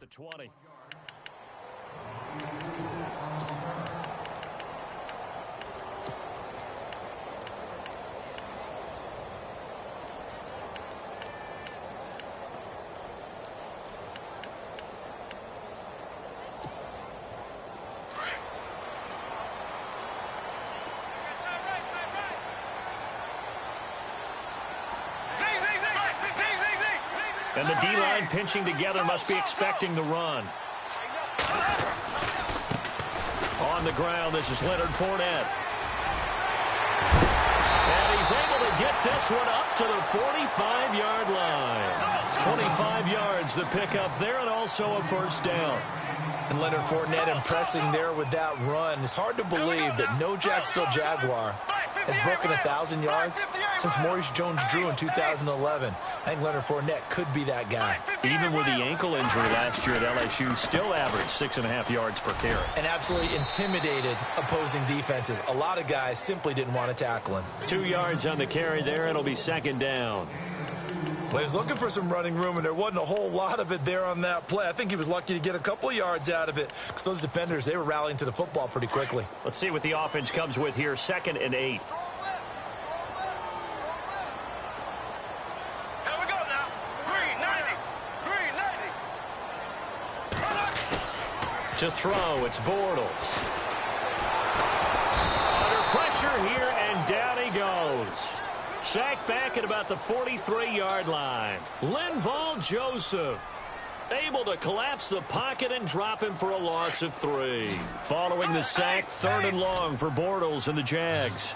the 20. And the D-line pinching together must be expecting the run. On the ground, this is Leonard Fournette. And he's able to get this one up to the 45-yard line. 25 yards the pickup there, and also a first down. And Leonard Fournette impressing there with that run. It's hard to believe that no Jacksonville Jaguar has broken 1,000 yards since Maurice Jones-Drew in 2011. I think Leonard Fournette could be that guy. Even with the ankle injury last year at LSU, still averaged 6.5 yards per carry. And absolutely intimidated opposing defenses. A lot of guys simply didn't want to tackle him. 2 yards on the carry there. It'll be second down. Well, he was looking for some running room, and there wasn't a whole lot of it there on that play. I think he was lucky to get a couple of yards out of it because those defenders, they were rallying to the football pretty quickly. Let's see what the offense comes with here. 2nd and 8. To throw, it's Bortles. Under pressure here, and down he goes. Sacked back at about the 43-yard line. Linval Joseph able to collapse the pocket and drop him for a loss of 3. Following the sack, 3rd and long for Bortles and the Jags.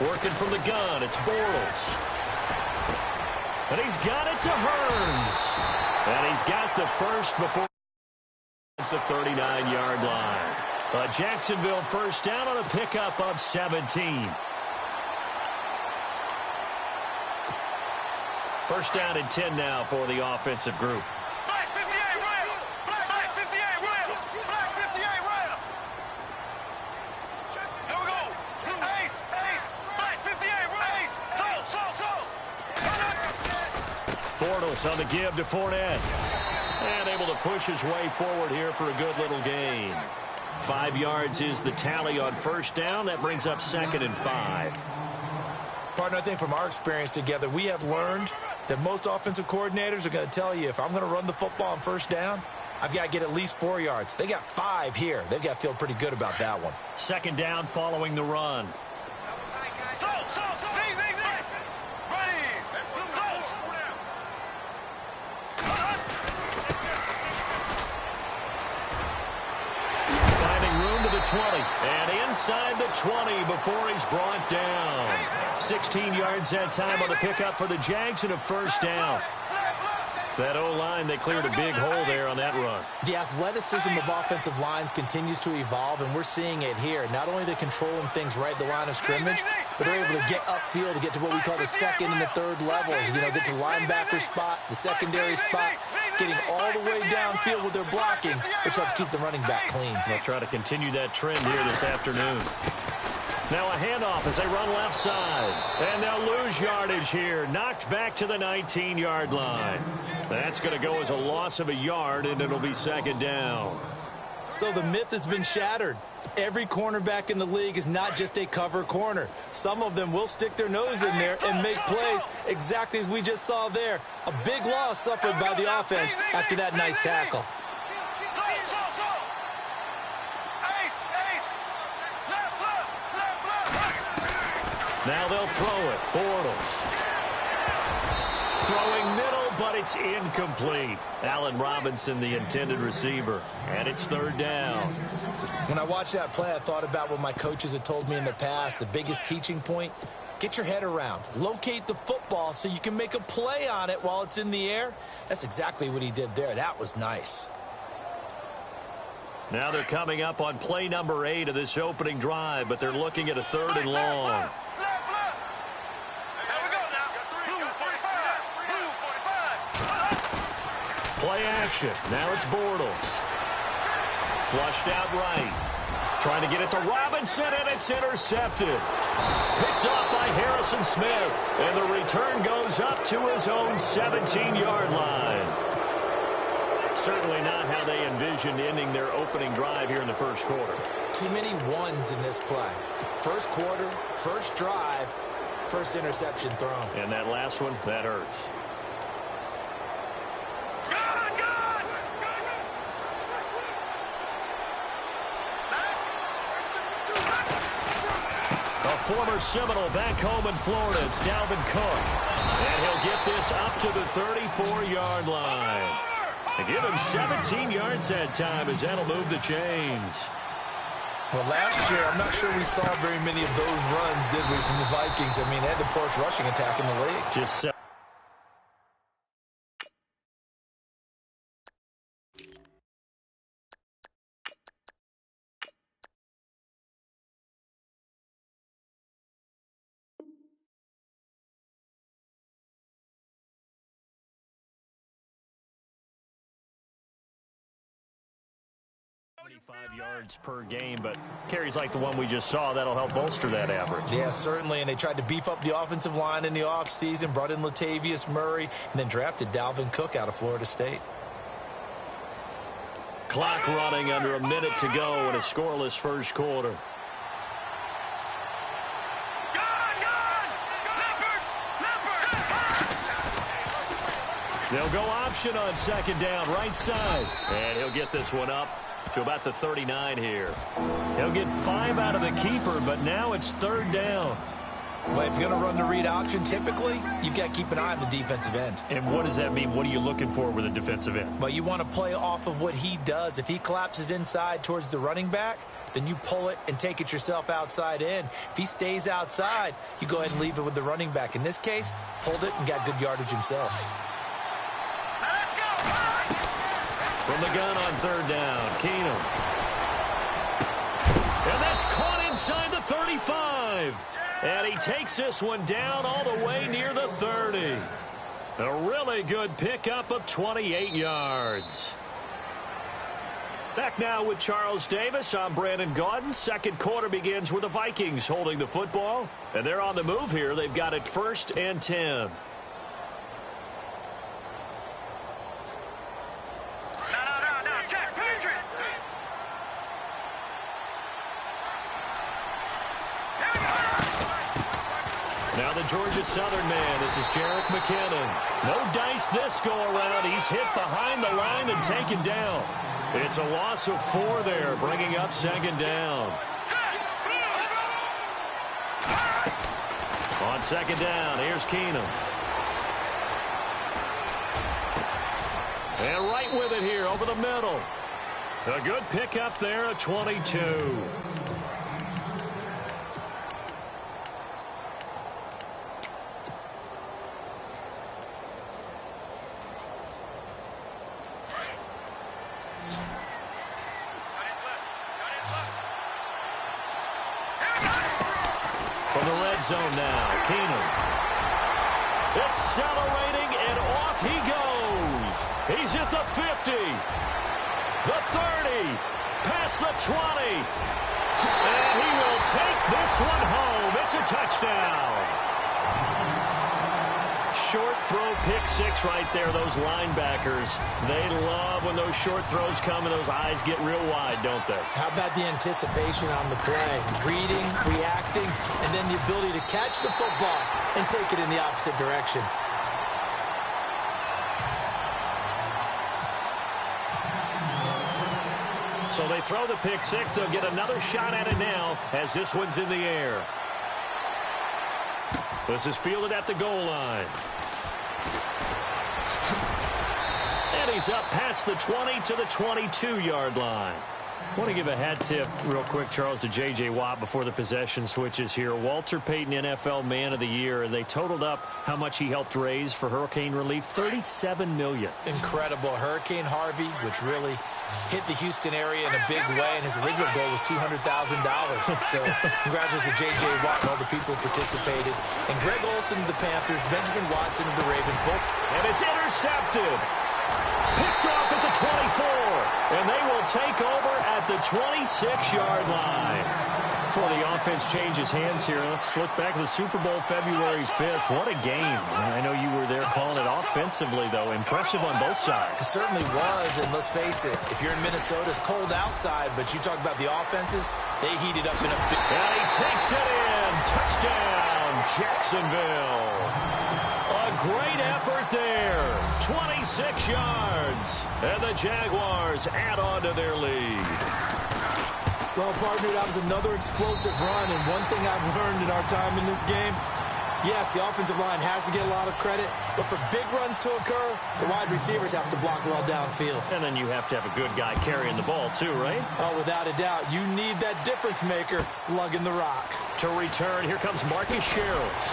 Working from the gun, it's Bortles. And he's got it to Hearns. And he's got the first before the 39-yard line. A Jacksonville first down on a pickup of 17. First down and 10 now for the offensive group. Bortles on the give to Fournette. And able to push his way forward here for a good little gain. 5 yards is the tally on first down. That brings up 2nd and 5. Partner, I think from our experience together, we have learned that most offensive coordinators are going to tell you, if I'm going to run the football on first down, I've got to get at least 4 yards. They got 5 here. They've got to feel pretty good about that one. 2nd down following the run. Finding room to the 20. And inside the 20 before he's brought down. 16 yards that time on the pickup for the Jags and a first down. That O-line, they cleared a big hole there on that run. The athleticism of offensive lines continues to evolve, and we're seeing it here. Not only are they controlling things right at the line of scrimmage, but they're able to get upfield to get to what we call the 2nd and the 3rd levels. You know, get to linebacker spot, the secondary spot, getting all the way downfield with their blocking, which helps keep the running back clean. They'll try to continue that trend here this afternoon. Now a handoff as they run left side. And they'll lose yardage here. Knocked back to the 19-yard line. That's going to go as a loss of a yard, and it'll be 2nd down. So the myth has been shattered. Every cornerback in the league is not just a cover corner. Some of them will stick their nose in there and make plays exactly as we just saw there. A big loss suffered by the offense after that nice tackle. Now they'll throw it. Bortles. Throwing middle, but it's incomplete. Allen Robinson, the intended receiver. And it's 3rd down. When I watched that play, I thought about what my coaches had told me in the past. The biggest teaching point, get your head around. Locate the football so you can make a play on it while it's in the air. That's exactly what he did there. That was nice. Now they're coming up on play number 8 of this opening drive, but they're looking at a 3rd and long. Play action. Now it's Bortles. Flushed out right. Trying to get it to Robinson, and it's intercepted. Picked off by Harrison Smith. And the return goes up to his own 17-yard line. Certainly not how they envisioned ending their opening drive here in the first quarter. Too many ones in this play. First quarter, first drive, first interception thrown. And that last one, that hurts. A former Seminole back home in Florida. It's Dalvin Cook. And he'll get this up to the 34-yard line. And give him 17 yards that time, as that'll move the chains. Well, last year, I'm not sure we saw very many of those runs, did we, from the Vikings? I mean, they had the poorest rushing attack in the league. Just 75 yards per game, but carries like the one we just saw, that'll help bolster that average. Yeah, certainly, and they tried to beef up the offensive line in the offseason, brought in Latavius Murray, and then drafted Dalvin Cook out of Florida State. Clock running, under a minute to go in a scoreless first quarter. They'll go option on second down, right side. And he'll get this one up to about the 39 here. He'll get 5 out of the keeper, but now it's third down. Well, if you're going to run the read option, typically, you've got to keep an eye on the defensive end. And what does that mean? What are you looking for with a defensive end? Well, you want to play off of what he does. If he collapses inside towards the running back, then you pull it and take it yourself outside in. If he stays outside, you go ahead and leave it with the running back. In this case, pulled it and got good yardage himself. From the gun on third down, Keenum. And that's caught inside the 35. And he takes this one down all the way near the 30. A really good pickup of 28 yards. Back now with Charles Davis. I'm Brandon Gaudin. Second quarter begins with the Vikings holding the football. And they're on the move here. They've got it 1st and 10. Now the Georgia Southern man. This is Jerick McKinnon. No dice this go-around. He's hit behind the line and taken down. It's a loss of 4 there, bringing up second down. On second down, here's Keenum. And right with it here over the middle. A good pickup there at 22. From the red zone now, Keenum. Accelerating, and off he goes. He's at the 50, the 30, past the 20. And he will take this one home. It's a touchdown. Short throw, pick 6 right there. Those linebackers, they love when those short throws come and those eyes get real wide, don't they? How about the anticipation on the play? Reading, reacting, and then the ability to catch the football and take it in the opposite direction. So they throw the pick 6. They'll get another shot at it now as this one's in the air. This is fielded at the goal line. And he's up past the 20 to the 22-yard line. I want to give a hat tip real quick, Charles, to J.J. Watt before the possession switches here. Walter Payton, NFL Man of the Year. They totaled up how much he helped raise for hurricane relief, $37 million. Incredible. Hurricane Harvey, which really hit the Houston area in a big way, and his original goal was $200,000. So congratulations to J.J. Watt and all the people who participated. And Greg Olsen of the Panthers, Benjamin Watson of the Ravens, both. And it's intercepted. Picked off at the 24. And they will take over at the 26-yard line. Before the offense changes hands here, let's look back at the Super Bowl February 5th. What a game. I know you were there calling it offensively, though. Impressive on both sides. It certainly was, and let's face it, if you're in Minnesota, it's cold outside, but you talk about the offenses, they heated up in a big... And he takes it in. Touchdown, Jacksonville. A great effort there. 26 yards. And the Jaguars add on to their lead. Well, partner, that was another explosive run, and one thing I've learned in our time in this game, yes, the offensive line has to get a lot of credit, but for big runs to occur, the wide receivers have to block well downfield. And then you have to have a good guy carrying the ball, too, right? Oh, without a doubt. You need that difference maker lugging the rock. To return, here comes Marcus Sherrills.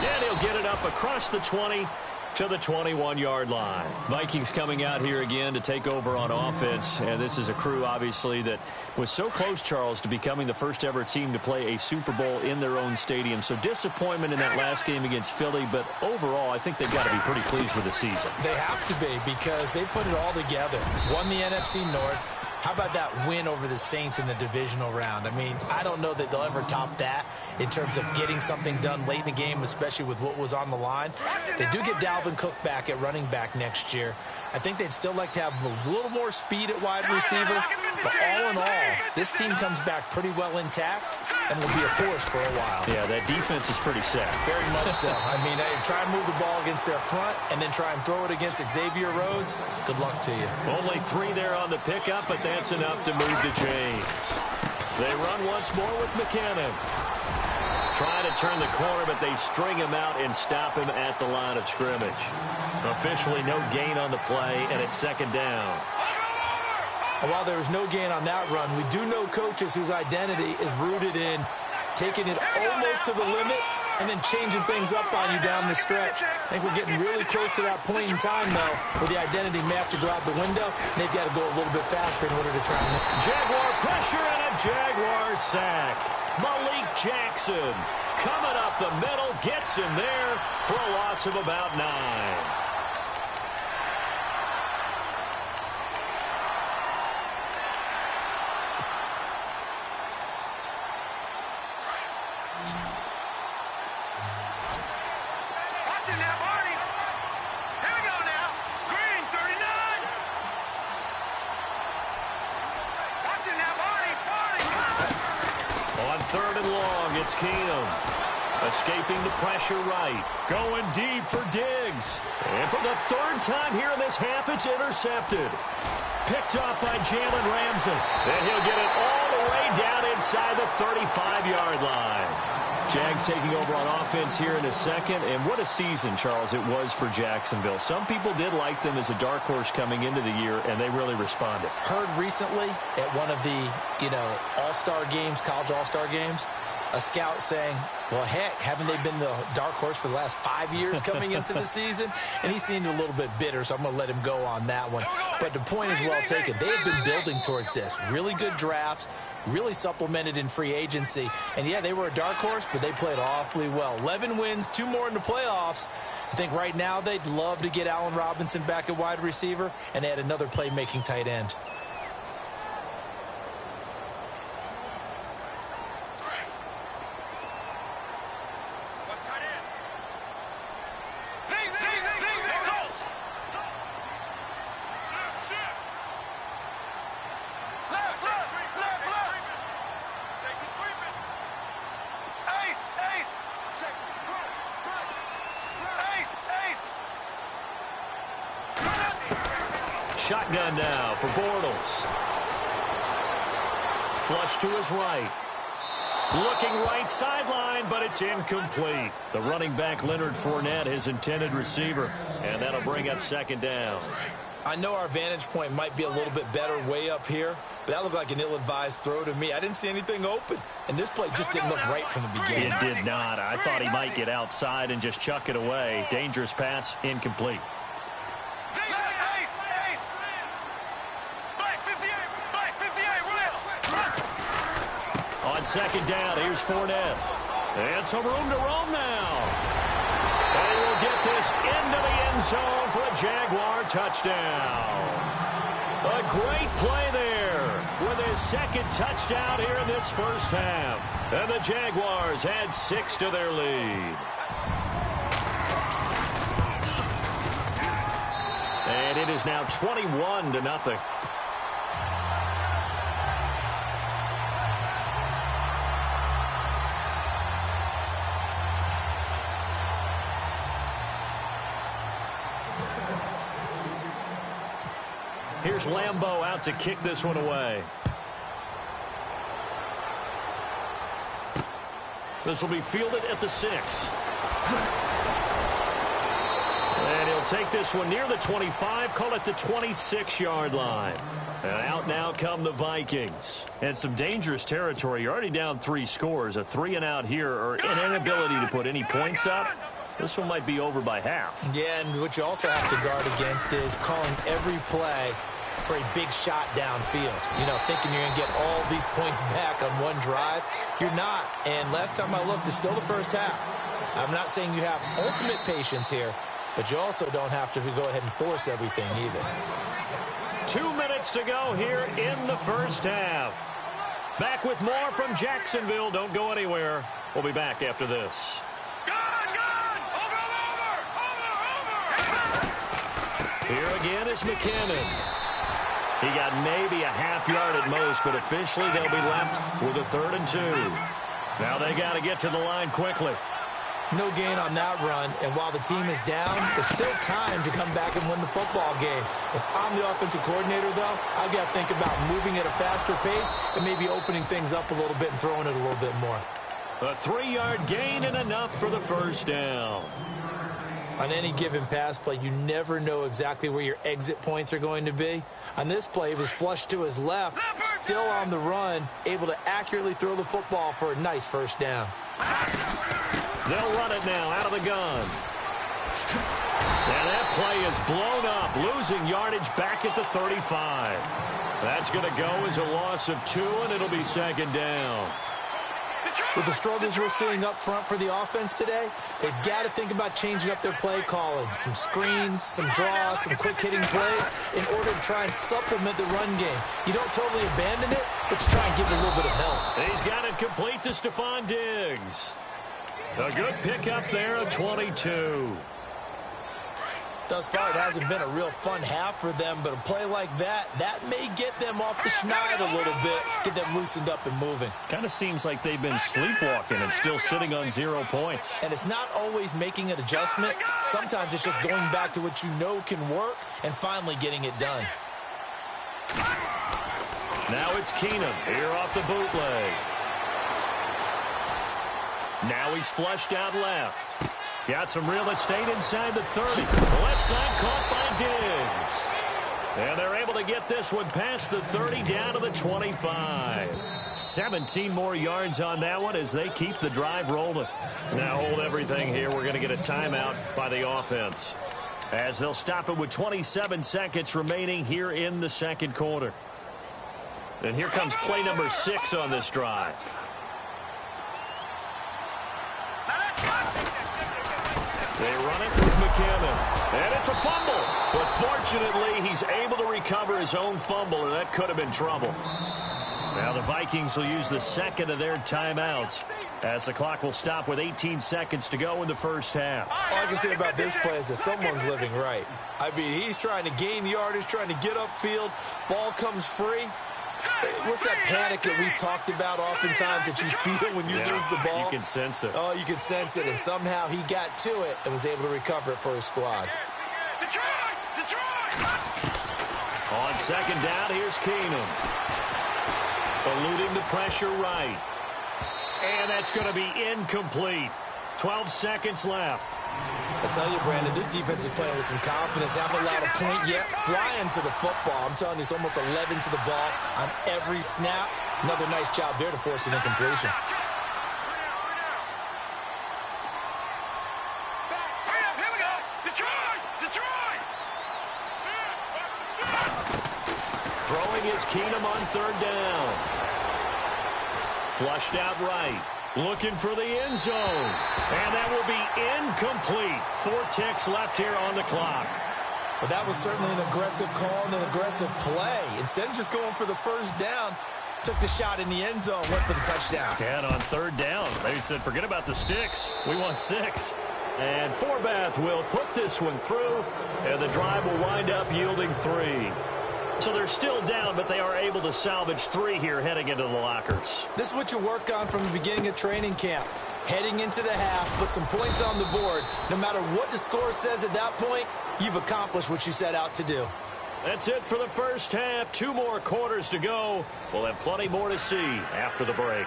And he'll get it up across the 20 to the 21-yard line. Vikings coming out here again to take over on offense. And this is a crew, obviously, that was so close, Charles, to becoming the first-ever team to play a Super Bowl in their own stadium. So disappointment in that last game against Philly. But overall, I think they've got to be pretty pleased with the season. They have to be, because they put it all together. Won the NFC North. How about that win over the Saints in the divisional round? I mean, I don't know that they'll ever top that in terms of getting something done late in the game, especially with what was on the line. They do get Dalvin Cook back at running back next year. I think they'd still like to have a little more speed at wide receiver. But all in all, this team comes back pretty well intact and will be a force for a while. Yeah, that defense is pretty set. Very much so. I mean, try and move the ball against their front and then try and throw it against Xavier Rhodes. Good luck to you. Only 3 there on the pickup, but that's enough to move the chains. They run once more with McKinnon. Trying to turn the corner, but they string him out and stop him at the line of scrimmage. Officially no gain on the play, and it's second down. While there was no gain on that run, we do know coaches whose identity is rooted in taking it almost to the limit and then changing things up on you down the stretch. I think we're getting really close to that point in time, though, where the identity may have to go out the window, and they've got to go a little bit faster in order to try and... Jaguar pressure and a Jaguar sack. Malik Jackson coming up the middle, gets him there for a loss of about 9. Third and long, it's Keenum. Escaping the pressure right. Going deep for Diggs. And for the third time here in this half, it's intercepted. Picked off by Jalen Ramsey. And he'll get it all the way down inside the 35-yard line. Jags taking over on offense here in a second. And what a season, Charles, it was for Jacksonville. Some people did like them as a dark horse coming into the year, and they really responded. Heard recently at one of the, all-star games, college all-star games, a scout saying, well, heck, haven't they been the dark horse for the last 5 years coming into the season? And he seemed a little bit bitter, so I'm going to let him go on that one. But the point is well taken. They have been building towards this. Really good drafts, really supplemented in free agency. And, yeah, they were a dark horse, but they played awfully well. 11 wins, 2 more in the playoffs. I think right now they'd love to get Allen Robinson back at wide receiver and add another playmaking tight end. Shotgun now for Bortles. Flush to his right. Looking right sideline, but it's incomplete. The running back, Leonard Fournette, his intended receiver. And that'll bring up second down. I know our vantage point might be a little bit better way up here, but that looked like an ill-advised throw to me. I didn't see anything open, and this play just didn't look right from the beginning. It did not. I thought he might get outside and just chuck it away. Dangerous pass, incomplete. On second down, here's Fournette. And some room to roam now. They will get this into the end zone down for a Jaguar touchdown. A great play there with his second touchdown here in this first half. And the Jaguars add 6 to their lead. And it is now 21-0. Here's Lambeau out to kick this one away. This will be fielded at the 6. And he'll take this one near the 25, call it the 26-yard line. And out now come the Vikings. And some dangerous territory. You're already down 3 scores. A 3-and-out here, or an inability to put any points up. This one might be over by half. Yeah, and what you also have to guard against is calling every play for a big shot downfield. You know, thinking you're going to get all these points back on one drive. You're not. And last time I looked, it's still the first half. I'm not saying you have ultimate patience here, but you also don't have to go ahead and force everything either. 2 minutes to go here in the first half. Back with more from Jacksonville. Don't go anywhere. We'll be back after this. Here again is McKinnon. He got maybe a half yard at most, but officially they'll be left with a 3rd and 2. Now they got to get to the line quickly. No gain on that run, and while the team is down, there's still time to come back and win the football game. If I'm the offensive coordinator, though, I've got to think about moving at a faster pace and maybe opening things up a little bit and throwing it a little bit more. A 3-yard gain and enough for the first down. On any given pass play, you never know exactly where your exit points are going to be. On this play, he was flushed to his left, still on the run, able to accurately throw the football for a nice first down. They'll run it now out of the gun. And that play is blown up, losing yardage back at the 35. That's going to go as a loss of 2, and it'll be 2nd down. With the struggles we're seeing up front for the offense today, they've got to think about changing up their play calling. Some screens, some draws, some quick-hitting plays in order to try and supplement the run game. You don't totally abandon it, but you try and give it a little bit of help. He's got it complete to Stephon Diggs. A good pickup there of 22. Thus far, it hasn't been a real fun half for them, but a play like that may get them off the schneid a little bit, get them loosened up and moving. Kind of seems like they've been sleepwalking and still sitting on 0 points. And it's not always making an adjustment. Sometimes it's just going back to what you know can work and finally getting it done. Now it's Keenum here off the bootleg. Now he's flushed out left. Got some real estate inside the 30. The left side caught by Diggs. And they're able to get this one past the 30 down to the 25. 17 more yards on that one as they keep the drive rolling. Now hold everything here. We're going to get a timeout by the offense, as they'll stop it with 27 seconds remaining here in the second quarter. And here comes play number 6 on this drive. They run it with McKinnon. And it's a fumble. But fortunately, he's able to recover his own fumble, and that could have been trouble. Now the Vikings will use the second of their timeouts, as the clock will stop with 18 seconds to go in the first half. All I can say about this play is that someone's living right. I mean, he's trying to gain yardage, trying to get upfield. Ball comes free. What's that panic that we've talked about oftentimes that you feel when you lose the ball? You can sense it. Oh, you can sense it. And somehow he got to it and was able to recover it for his squad. On second down, here's Keenum. Eluding the pressure right. And that's going to be incomplete. 12 seconds left. I tell you, Brandon, this defense is playing with some confidence. Haven't allowed a point yet. Flying to the football. I'm telling you, it's almost 11 to the ball on every snap. Another nice job there to force an incompletion. Throwing is Keenum on third down. Flushed out right. Looking for the end zone. And that will be incomplete. 4 ticks left here on the clock. Well, that was certainly an aggressive call and an aggressive play. Instead of just going for the first down, took the shot in the end zone, went for the touchdown. And on third down, they said, forget about the sticks. We want 6. And Forbath will put this one through, and the drive will wind up yielding 3. So they're still down, but they are able to salvage 3 here heading into the lockers. This is what you work on from the beginning of training camp. Heading into the half, put some points on the board. No matter what the score says at that point, you've accomplished what you set out to do. That's it for the first half. 2 more quarters to go. We'll have plenty more to see after the break.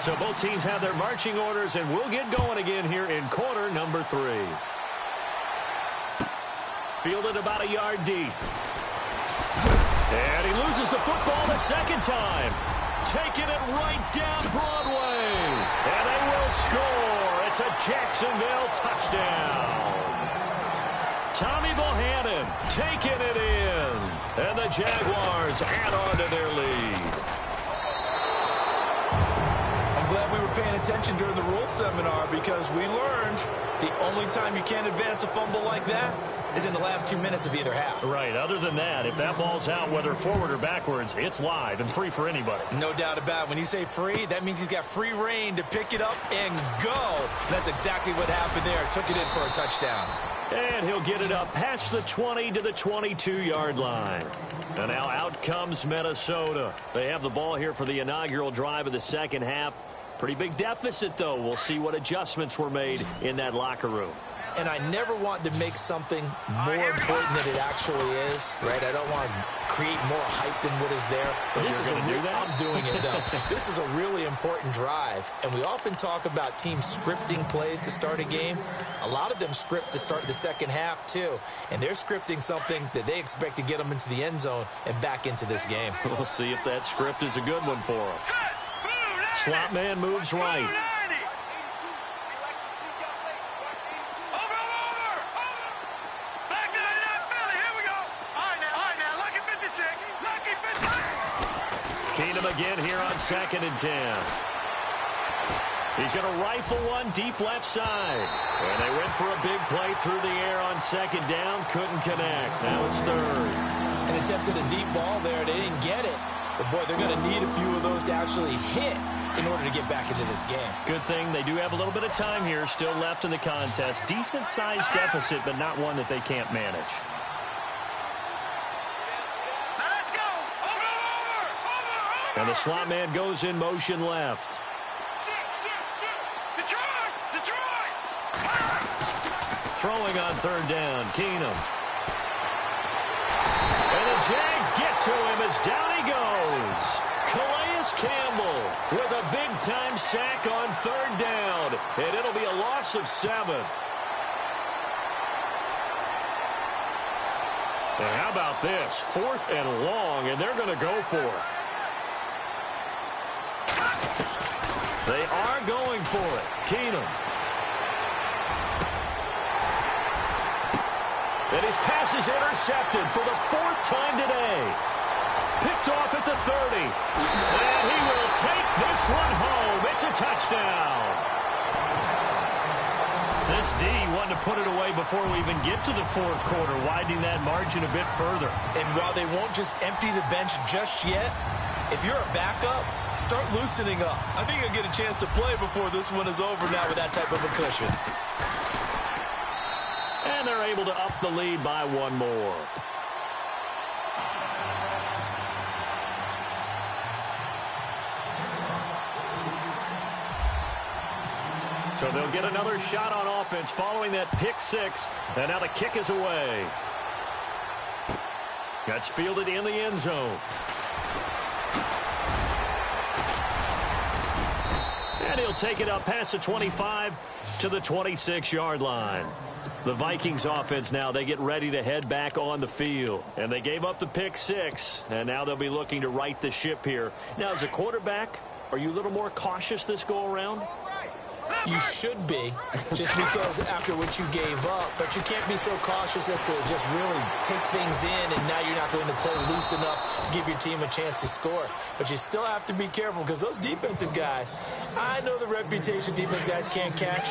So both teams have their marching orders, and we'll get going again here in quarter number 3. Fielded about a yard deep. And he loses the football the second time. Taking it right down Broadway. And they will score. It's a Jacksonville touchdown. Tommy Bohannon taking it in. And the Jaguars add on to their lead. I'm glad we were paying attention during the rules seminar because we learned the only time you can't advance a fumble like that is in the last 2 minutes of either half. Right. Other than that, if that ball's out, whether forward or backwards, it's live and free for anybody. No doubt about it. When you say free, that means he's got free reign to pick it up and go. That's exactly what happened there. Took it in for a touchdown. And he'll get it up past the 20 to the 22-yard line. And now out comes Minnesota. They have the ball here for the inaugural drive of the second half. Pretty big deficit, though. We'll see what adjustments were made in that locker room. And I never want to make something more important than it actually is, right? I don't want to create more hype than what is there. But this is I'm doing it, though. This is a really important drive. And we often talk about teams scripting plays to start a game. A lot of them script to start the second half, too. And they're scripting something that they expect to get them into the end zone and back into this game. We'll see if that script is a good one for them. Slot man moves right. Again here on 2nd and 10. He's going to rifle one deep left side. And they went for a big play through the air on 2nd down. Couldn't connect. Now it's 3rd. And attempted a deep ball there. They didn't get it. But, boy, they're going to need a few of those to actually hit in order to get back into this game. Good thing they do have a little bit of time here still left in the contest. Decent-sized deficit, but not one that they can't manage. And the slot man goes in motion left. Throwing on 3rd down, Keenum. And the Jags get to him as down he goes. Calais Campbell with a big-time sack on 3rd down. And it'll be a loss of 7. And how about this? 4th and long, and they're going to go for it. They are going for it. Keenum. And his pass is intercepted for the 4th time today. Picked off at the 30. And he will take this one home. It's a touchdown. This D wanted to put it away before we even get to the 4th quarter, widening that margin a bit further. And while they won't just empty the bench just yet, if you're a backup, start loosening up. I think you'll get a chance to play before this one is over now with that type of a cushion. And they're able to up the lead by 1 more. So they'll get another shot on offense following that pick 6. And now the kick is away. That's fielded in the end zone. And he'll take it up past the 25 to the 26-yard line. The Vikings offense now, they get ready to head back on the field. And they gave up the pick 6, and now they'll be looking to right the ship here. Now, as a quarterback, are you a little more cautious this go-around? You should be, just because after what you gave up. But you can't be so cautious as to just really take things in, and now you're not going to play loose enough to give your team a chance to score. But you still have to be careful, because those defensive guys, I know the reputation defense guys can't catch.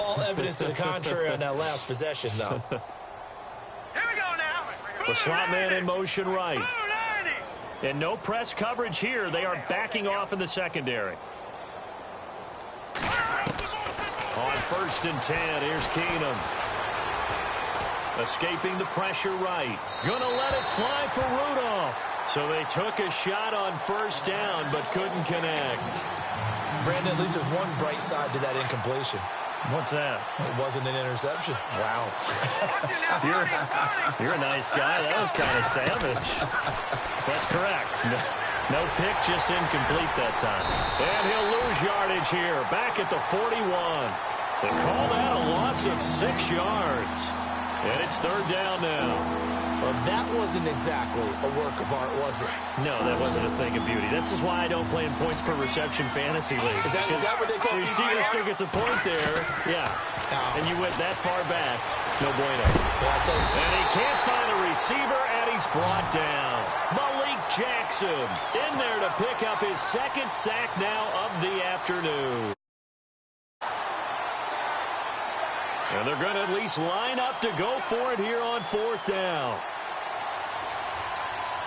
All evidence to the contrary on that last possession, though. Here we go now. The slot man in motion right. And no press coverage here. They are backing off in the secondary. On 1st and 10, here's Keenum. Escaping the pressure right. Gonna let it fly for Rudolph. So they took a shot on 1st down, but couldn't connect. Brandon, at least there's one bright side to that incompletion. What's that? It wasn't an interception. Wow. you're a nice guy. That was kind of savage. But correct. No pick, just incomplete that time. And he'll lose yardage here. Back at the 41. They called out a loss of 6 yards. And it's 3rd down now. Well, that wasn't exactly a work of art, was it? No, that wasn't a thing of beauty. This is why I don't play in points per reception fantasy league. Is that what they call it? Receiver still gets a point there. Yeah. And you went that far back. No bueno. Well, I'll tell you. And he can't find a receiver, and he's brought down. Malik Jackson in there to pick up his 2nd sack now of the afternoon. And they're going to at least line up to go for it here on 4th down.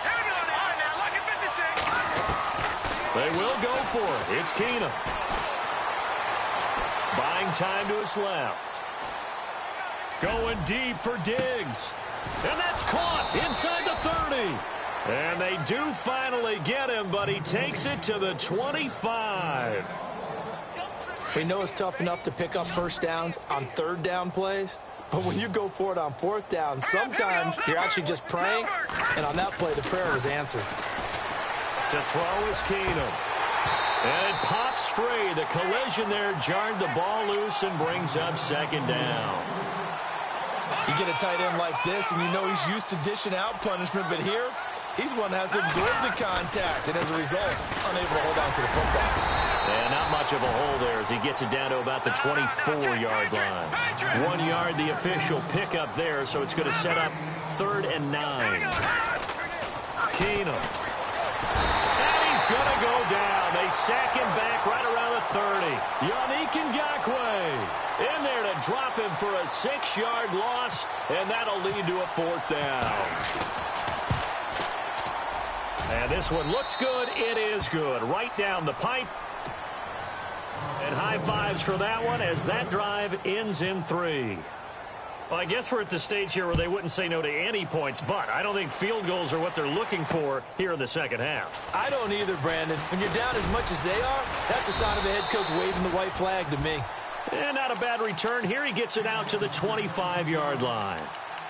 Here we go now. Look at 56. They will go for it. It's Keenum. Buying time to his left. Going deep for Diggs. And that's caught inside the 30. And they do finally get him, but he takes it to the 25. We know it's tough enough to pick up 1st downs on 3rd down plays, but when you go for it on 4th down, sometimes you're actually just praying, and on that play, the prayer was answered. To throw is Keenum. And it pops free. The collision there jarred the ball loose and brings up 2nd down. You get a tight end like this, and you know he's used to dishing out punishment, but here, he's one that has to absorb the contact, and as a result, unable to hold on to the football. And not much of a hole there as he gets it down to about the 24-yard line. 1 yard, the official pickup there, so it's going to set up 3rd and 9. Keenum. And he's going to go down. They sack him back right around the 30. Yannick Ngakoue in there to drop him for a 6-yard loss, and that'll lead to a 4th down. And this one looks good. It is good. Right down the pipe. And high fives for that one as that drive ends in 3. Well, I guess we're at the stage here where they wouldn't say no to any points, but I don't think field goals are what they're looking for here in the 2nd half. I don't either, Brandon. When you're down as much as they are, that's the sign of a head coach waving the white flag to me. And not a bad return here. He gets it out to the 25-yard line.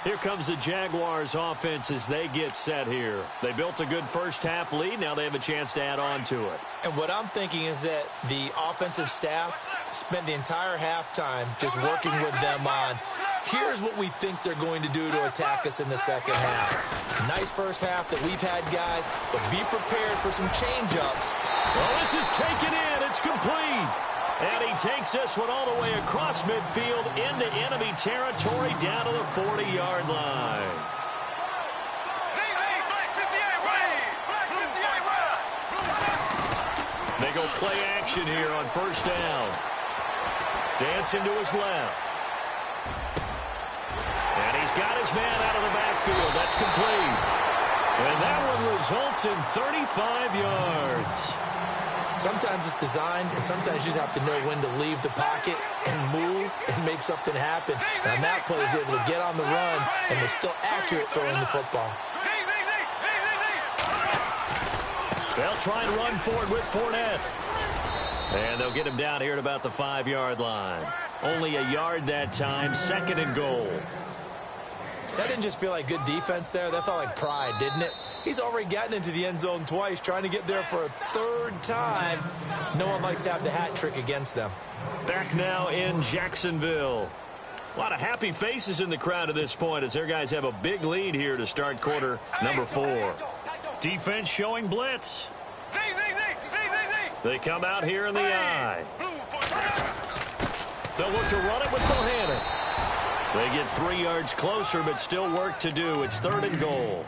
Here comes the Jaguars offense as they get set here. They built a good 1st half lead. Now they have a chance to add on to it. And what I'm thinking is that the offensive staff spent the entire halftime just working with them on, here's what we think they're going to do to attack us in the 2nd half. Nice 1st half that we've had, guys, but be prepared for some change-ups. Well, this is taken in. It's complete. And he takes this one all the way across midfield into enemy territory down to the 40-yard line. They go play action here on 1st down. Dancing to his left. And he's got his man out of the backfield. That's complete. And that one results in 35 yards. Sometimes it's designed, and sometimes you just have to know when to leave the pocket and move and make something happen. And on that play, he's able to get on the run and was still accurate throwing the football. They'll try and run forward with Fournette. And they'll get him down here at about the 5-yard line. Only a yard that time, 2nd and goal. That didn't just feel like good defense there. That felt like pride, didn't it? He's already gotten into the end zone twice, trying to get there for a 3rd time. No one likes to have the hat trick against them. Back now in Jacksonville. A lot of happy faces in the crowd at this point as their guys have a big lead here to start quarter number 4. Defense showing blitz. They come out here in the eye. They'll look to run it with Bohannon. They get 3 yards closer, but still work to do. It's 3rd and goal.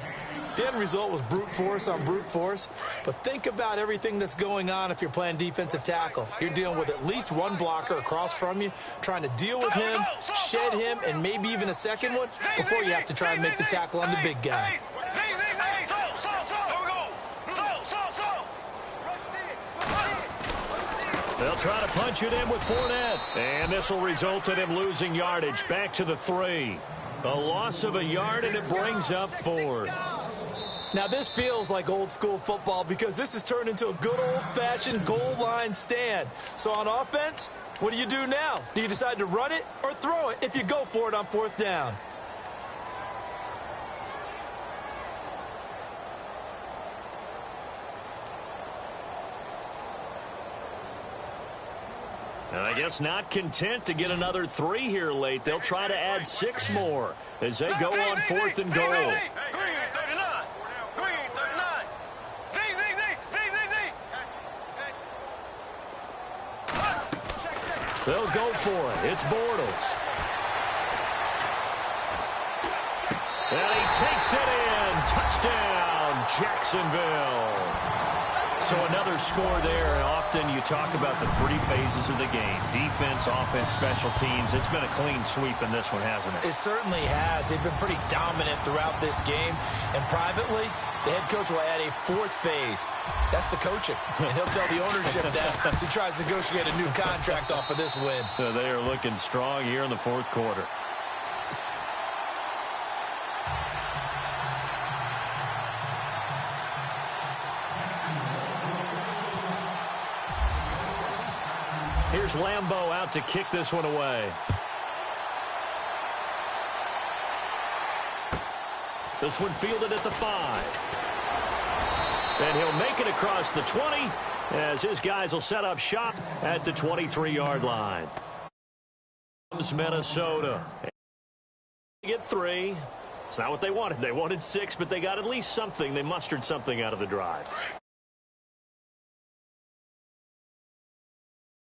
The end result was brute force on brute force, but think about everything that's going on if you're playing defensive tackle. You're dealing with at least one blocker across from you, trying to deal with him, shed him, and maybe even a second one before you have to try and make the tackle on the big guy. They'll try to punch it in with Fournette. And this will result in him losing yardage back to the 3. A loss of a yard, and it brings up 4th. Now, this feels like old-school football because this has turned into a good old-fashioned goal line stand. So on offense, what do you do now? Do you decide to run it or throw it if you go for it on 4th down? And I guess not content to get another 3 here late. They'll try to add 6 more as they go on 4th and goal. They'll go for it. It's Bortles. And he takes it in. Touchdown, Jacksonville. So another score there, and often you talk about the 3 phases of the game. Defense, offense, special teams. It's been a clean sweep in this one, hasn't it? It certainly has. They've been pretty dominant throughout this game. And privately, the head coach will add a 4th phase. That's the coaching. And he'll tell the ownership that as he tries to negotiate a new contract off of this win. They are looking strong here in the 4th quarter. Here's Lambeau out to kick this one away. This one fielded at the 5. And he'll make it across the 20 as his guys will set up shop at the 23-yard line. Comes Minnesota. They get 3. It's not what they wanted. They wanted 6, but they got at least something. They mustered something out of the drive.